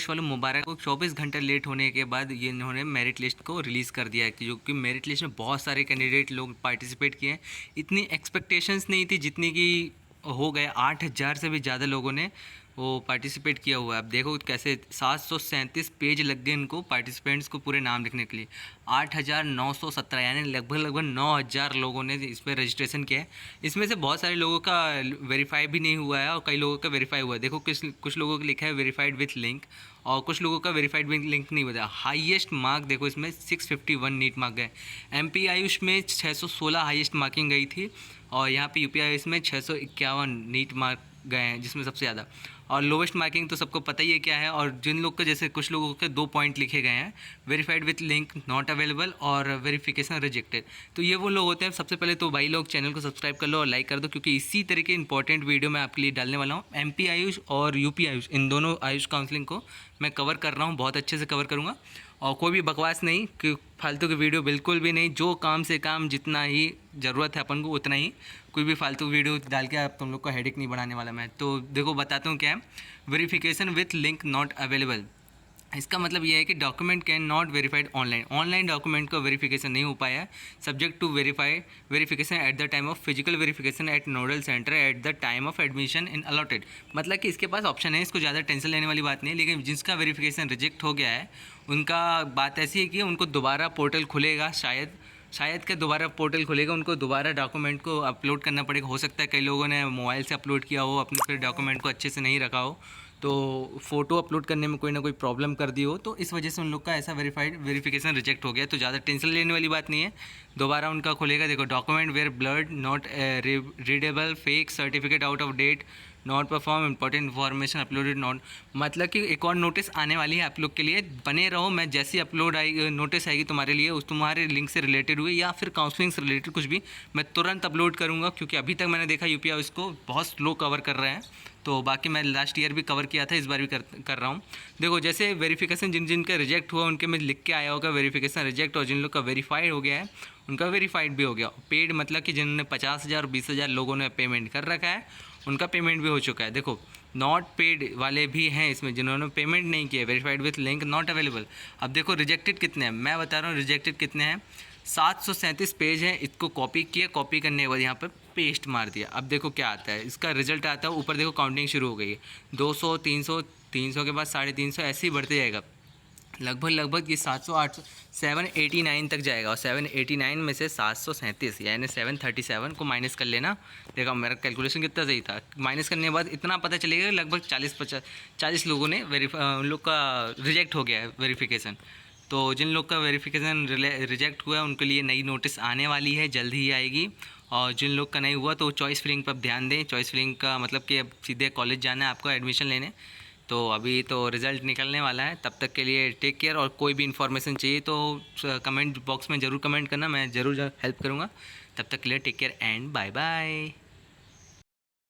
वालों मुबारक को 24 घंटे लेट होने के बाद ये इन्होंने मेरिट लिस्ट को रिलीज़ कर दिया है कि जो कि मेरिट लिस्ट में बहुत सारे कैंडिडेट लोग पार्टिसिपेट किए हैं। इतनी एक्सपेक्टेशंस नहीं थी जितनी कि हो गए। 8,000 से भी ज़्यादा लोगों ने वो पार्टिसिपेट किया हुआ है। अब देखो कैसे 737 पेज लग गए इनको पार्टिसिपेंट्स को पूरे नाम लिखने के लिए। 8,917 यानी लगभग लगभग 9,000 लोगों ने इसमें रजिस्ट्रेशन किया है। इसमें से बहुत सारे लोगों का वेरीफाई भी नहीं हुआ है और कई लोगों का वेरीफाई हुआ है। देखो कुछ लोगों का लिखा है वेरीफाइड विथ लिंक और कुछ लोगों का वेरीफाइड विथ लिंक नहीं बताया। हाईएस्ट मार्क देखो इसमें 651 नीट मार्क गए। MP आयुष में 616 हाईएस्ट मार्किंग गई थी और यहाँ पे UP आयुष में 651 नीट मार्क गए हैं जिसमें सबसे ज़्यादा। और लोवेस्ट मार्किंग तो सबको पता ही है क्या है। और जिन लोग का जैसे कुछ लोगों के 2 पॉइंट लिखे गए हैं, verified with link not available और वेरिफिकेशन रिजेक्टेड। तो ये वो लोग होते हैं। सबसे पहले तो भाई लोग चैनल को सब्सक्राइब कर लो और लाइक कर दो, क्योंकि इसी तरह के इंपॉर्टेंट वीडियो मैं आपके लिए डालने वाला हूँ। MP आयुष और UP आयुष इन दोनों आयुष काउंसलिंग को मैं कवर कर रहा हूँ, बहुत अच्छे से कवर करूँगा। और कोई भी बकवास नहीं कि फालतू की वीडियो बिल्कुल भी नहीं। जो काम से काम जितना ही ज़रूरत है अपन को उतना ही, कोई भी फालतू वीडियो डाल के आप तुम लोग को हेडेक नहीं बढ़ाने वाला मैं। तो देखो बताता हूँ क्या है। Verification with link not available, इसका मतलब ये है कि document can not verified online document का वेरिफिकेशन नहीं हो पाया है। Subject to verification at the time of physical verification at nodal centre at the time of admission in allotted. मतलब कि इसके पास ऑप्शन है, इसको ज़्यादा टेंशन लेने वाली बात नहीं है। लेकिन जिसका वेरिफिकेशन रिजेक्ट हो गया है उनका बात ऐसी है कि उनको दोबारा पोर्टल खुलेगा, शायद के दोबारा पोर्टल खुलेगा, उनको दोबारा डॉक्यूमेंट को अपलोड करना पड़ेगा। हो सकता है कई लोगों ने मोबाइल से अपलोड किया हो, अपने फिर डॉक्यूमेंट को अच्छे से नहीं रखा हो, तो फ़ोटो अपलोड करने में कोई ना कोई प्रॉब्लम कर दी हो, तो इस वजह से उन लोग का ऐसा वेरिफिकेशन रिजेक्ट हो गया। तो ज़्यादा टेंशन लेने वाली बात नहीं है, दोबारा उनका खुलेगा। देखो document where blood not readable, fake certificate out of date, not perform, important information uploaded not. मतलब कि एक और नोटिस आने वाली है आप लोग के लिए, बने रहो। मैं जैसी अपलोड आएगी नोटिस आएगी तुम्हारे लिए, उस तुम्हारे लिंक से रिलेटेड हुई या फिर काउंसलिंग से रिलेटेड कुछ भी, मैं तुरंत अपलोड करूँगा। क्योंकि अभी तक मैंने देखा UP इसको बहुत स्लो कवर कर रहे हैं। तो बाकी मैं लास्ट ईयर भी कवर किया था, इस बार भी कर रहा हूँ। देखो जैसे वेरिफिकेशन जिन का रिजेक्ट हुआ उनके में लिख के आया होगा वेरिफिकेशन रिजेक्ट, और जिन लोग का वेरीफाइड हो गया है उनका वेरीफाइड भी हो गया। पेड मतलब कि जिन्होंने 50,000 20,000 लोगों ने पेमेंट कर रखा है उनका पेमेंट भी हो चुका है। देखो नॉट पेड वाले भी हैं इसमें जिन्होंने पेमेंट नहीं किया, verified with link not available. अब देखो रिजेक्टेड कितने हैं, मैं बता रहा हूँ रिजेक्टेड कितने हैं। 737 पेज हैं, इसको कॉपी किया, कॉपी करने के बाद यहाँ पर पेस्ट मार दिया। अब देखो क्या आता है, इसका रिजल्ट आता है ऊपर। देखो काउंटिंग शुरू हो गई है, 200 300 300 के बाद 350 ऐसे ही बढ़ते जाएगा। लगभग ये 700 800 789 तक जाएगा। और 789 में से 737 यानी 737 को माइनस कर लेना। देखो मेरा कैलकुलेशन कितना सही था। माइनस करने के बाद इतना पता चलेगा कि लगभग 40 लोगों ने उन लोग का रिजेक्ट हो गया है वेरिफिकेशन। तो जिन लोग का वेरिफिकेशन रिजेक्ट हुआ है उनके लिए नई नोटिस आने वाली है, जल्द ही आएगी। और जिन लोग का नहीं हुआ तो चॉइस फिलिंग पर ध्यान दें। चॉइस फिलिंग का मतलब कि अब सीधे कॉलेज जाना है आपको एडमिशन लेने। तो अभी तो रिज़ल्ट निकलने वाला है, तब तक के लिए टेक केयर। और कोई भी इन्फॉर्मेशन चाहिए तो कमेंट बॉक्स में ज़रूर कमेंट करना, मैं ज़रूर हेल्प करूँगा। तब तक के लिए take care and bye bye.